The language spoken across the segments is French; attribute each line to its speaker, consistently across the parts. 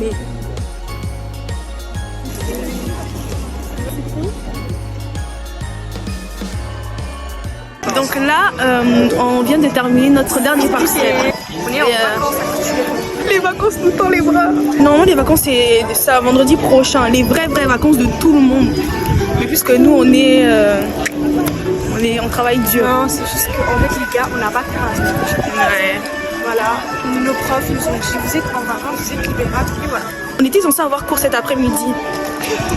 Speaker 1: Mais... Donc là, on vient de terminer notre dernier partiel. Les vacances tout le temps les bras. Normalement les vacances c'est ça vendredi prochain, les vraies vacances de tout le monde. Mais puisque nous on travaille dur.
Speaker 2: Non, c'est juste qu'en fait les gars, on n'a pas de classe.
Speaker 1: Ouais.
Speaker 2: Voilà, nos profs nous ont dit vous êtes en vacances, vous êtes libérables et voilà.
Speaker 1: On était censé avoir cours cet après-midi,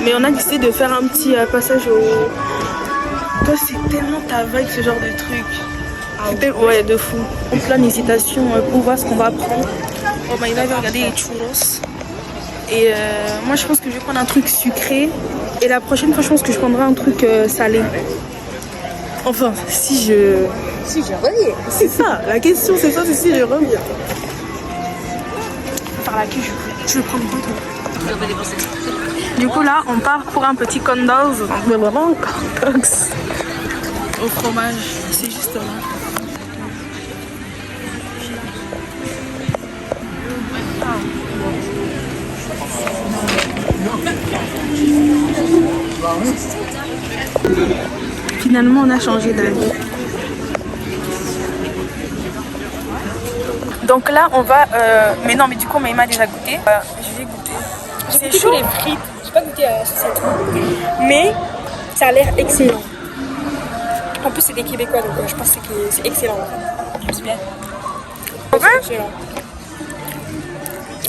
Speaker 1: mais on a décidé de faire un petit passage au... Toi c'est tellement ta vague ce genre de truc. Ouais, de fou. En plein hésitation pour voir ce qu'on va prendre. Oh bah il va regarder les churros. Et moi je pense que je vais prendre un truc sucré. Et la prochaine fois je pense que je prendrai un truc salé. Enfin, si je reviens. C'est ça, la question c'est ça, c'est si je reviens.
Speaker 2: Par la queue, je vais prendre quoi toi?
Speaker 1: Du coup là, on part pour un petit condos. Au fromage, c'est juste là. Finalement, on a changé d'avis. Donc là, on va... Mais non, mais du coup, Maïma a déjà goûté. Je vais goûter.
Speaker 2: C'est chaud les frites. J'ai pas goûté à ce truc. Mais ça a l'air excellent. En plus, c'est des Québécois, donc je pense que c'est excellent. C'est bien.
Speaker 1: Ok.
Speaker 2: C'est excellent.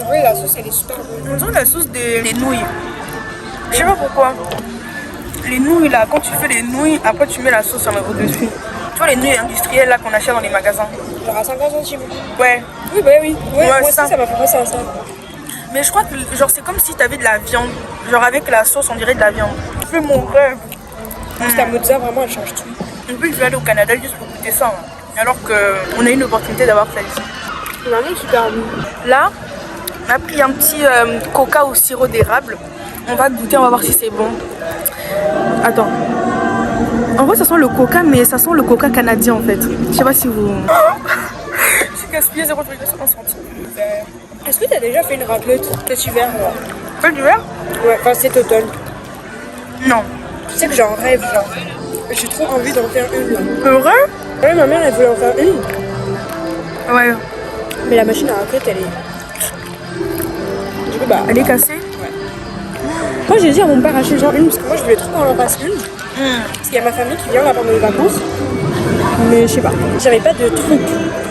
Speaker 2: En vrai, la sauce, elle est super bonne.
Speaker 1: On dirait la sauce des nouilles. Je sais pas pourquoi. Les nouilles là, quand tu fais les nouilles, après tu mets la sauce au-dessus. Tu vois les nouilles industrielles là qu'on achète dans les magasins.
Speaker 2: Genre à 50 centimes.
Speaker 1: Ouais.
Speaker 2: Oui, bah oui. Ouais, moi aussi,
Speaker 1: ça
Speaker 2: ça m'a fait penser à ça.
Speaker 1: Mais je crois que genre c'est comme si t'avais de la viande. Genre avec la sauce on dirait de la viande. C'est mon rêve.
Speaker 2: Parce que la mozza, vraiment, elle change tout.
Speaker 1: Et puis je vais aller au Canada juste pour goûter ça. Hein. Alors qu'on a eu une opportunité d'avoir ça ici.
Speaker 2: C'est vraiment super bon.
Speaker 1: Là, on a pris un petit coca au sirop d'érable. On va goûter, on va voir si c'est bon. Attends. En vrai, ça sent le coca, mais ça sent le coca canadien en fait. Je sais pas si vous... J'ai gaspillé 0,50 centimes.
Speaker 2: Est-ce que t'as déjà fait une raclette cet hiver?
Speaker 1: Fait d'hiver?
Speaker 2: Ouais, enfin cet automne.
Speaker 1: Non.
Speaker 2: Tu sais que j'en rêve, genre. J'ai trop envie d'en faire une.
Speaker 1: C'est vrai?
Speaker 2: Ouais, ma mère, elle voulait en faire une.
Speaker 1: Ouais.
Speaker 2: Mais la machine à raclette, elle est... Du coup, bah...
Speaker 1: Elle est cassée?
Speaker 2: Moi, j'ai dit à mon père acheter genre une, parce que moi, je voulais trop qu'on en fasse une. Parce qu'il y a ma famille qui vient là pendant les vacances. Mais je sais pas. J'avais pas de truc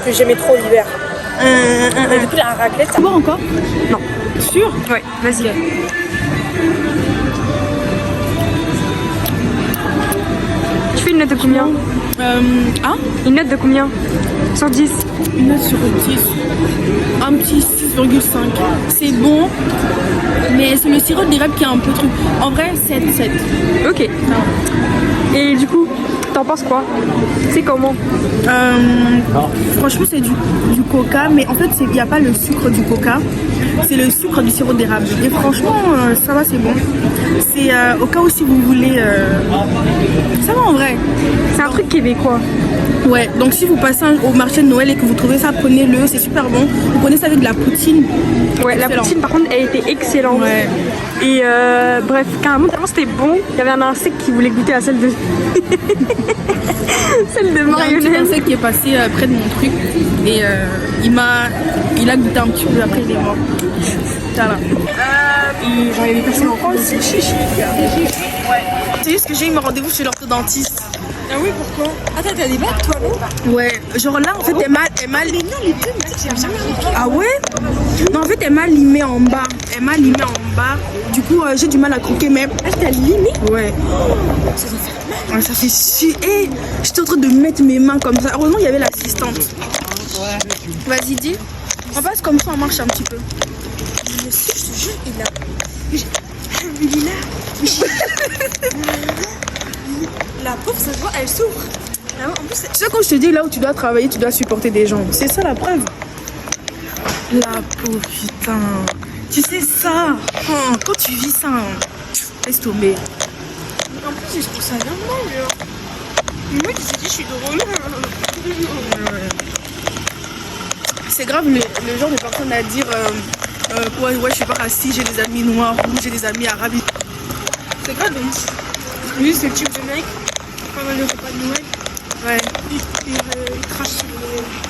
Speaker 2: que j'aimais trop l'hiver. Et du coup, la raclette, ça...
Speaker 1: Boire encore?
Speaker 2: Non.
Speaker 1: Sûr?
Speaker 2: Ouais, vas-y. Tu fais une note de combien? Une note de combien? Sur 10?
Speaker 1: Une note sur 10. Un petit 6,5. C'est bon, mais c'est le sirop d'érable qui est un peu truc. En vrai, 7.
Speaker 2: Ok. Et du coup, t'en penses quoi? C'est comment?
Speaker 1: Franchement, c'est du coca, mais en fait, il n'y a pas le sucre du coca. C'est le sucre du sirop d'érable. Et franchement, ça va, c'est bon. C'est au cas où si vous voulez... Ça va en vrai.
Speaker 2: C'est un truc québécois.
Speaker 1: Ouais, donc si vous passez au marché de Noël et que vous trouvez ça, prenez-le, c'est super bon. Vous prenez ça avec de la poutine.
Speaker 2: Ouais, la poutine par contre, elle était excellente.
Speaker 1: Ouais.
Speaker 2: Et bref, carrément, tellement c'était bon, il y avait un insecte qui voulait goûter à celle de... celle de
Speaker 1: Il y a un petit
Speaker 2: marionnette.
Speaker 1: insecte qui est passé près de mon truc et il a goûté un petit peu, après il est mort. Voilà.
Speaker 2: Et j'en avais passé en France.
Speaker 1: Ouais. C'est juste que j'ai eu mon rendez-vous chez l'orthodontiste.
Speaker 2: Ah oui, pourquoi? Attends, t'as des bagues toi, non?
Speaker 1: Ouais, genre là en fait elle m'a Ah ouais? Non en fait elle m'a limé en bas. Du coup j'ai du mal à croquer même.
Speaker 2: Ah, t'as limé?
Speaker 1: Ouais.
Speaker 2: Ça doit faire mal.
Speaker 1: Ouais, ça fait chier. Hey, j'étais en train de mettre mes mains comme ça. Heureusement il y avait l'assistante. Vas-y dis. On passe comme ça, on marche un petit peu.
Speaker 2: Je sais, je te jure, il a... La pauvre, ça se voit, elle souffre. En plus,
Speaker 1: Tu sais quand je te dis là où tu dois travailler, tu dois supporter des gens. C'est ça la preuve. La pauvre putain. Tu sais ça. Quand tu vis ça, laisse tomber.
Speaker 2: en plus, je trouve ça normal, genre. Mais moi, qui s'est dit, je suis drôle.
Speaker 1: C'est grave le genre de personne à dire Ouais, je suis pas raciste, j'ai des amis noirs, j'ai des amis arabes.
Speaker 2: C'est grave, lui, c'est le type de mec, pendant le repas de Noël,
Speaker 1: Ouais.
Speaker 2: il crache sur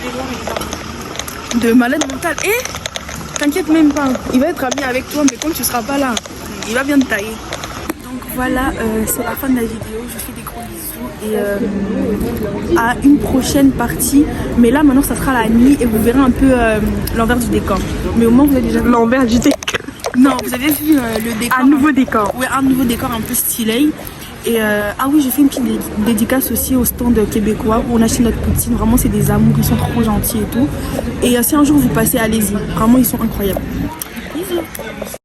Speaker 2: les noirs et les arabes.
Speaker 1: De malade mental. Et t'inquiète même pas, il va être ami avec toi, mais quand tu seras pas là, il va bien te tailler. Donc voilà, c'est la fin de la vidéo. Je fais des gros bisous et à une prochaine partie. Mais là maintenant ça sera la nuit et vous verrez un peu l'envers du décor. Mais au moins vous avez déjà vu
Speaker 2: L'envers du décor.
Speaker 1: Non, vous avez vu le décor.
Speaker 2: Un nouveau décor.
Speaker 1: Ouais, un nouveau décor un peu stylé. Et ah oui, j'ai fait une petite dédicace aussi au stand québécois où on achète notre poutine. Vraiment, c'est des amours, ils sont trop gentils et tout. Et si un jour vous passez, allez-y. Vraiment, ils sont incroyables. Bisous.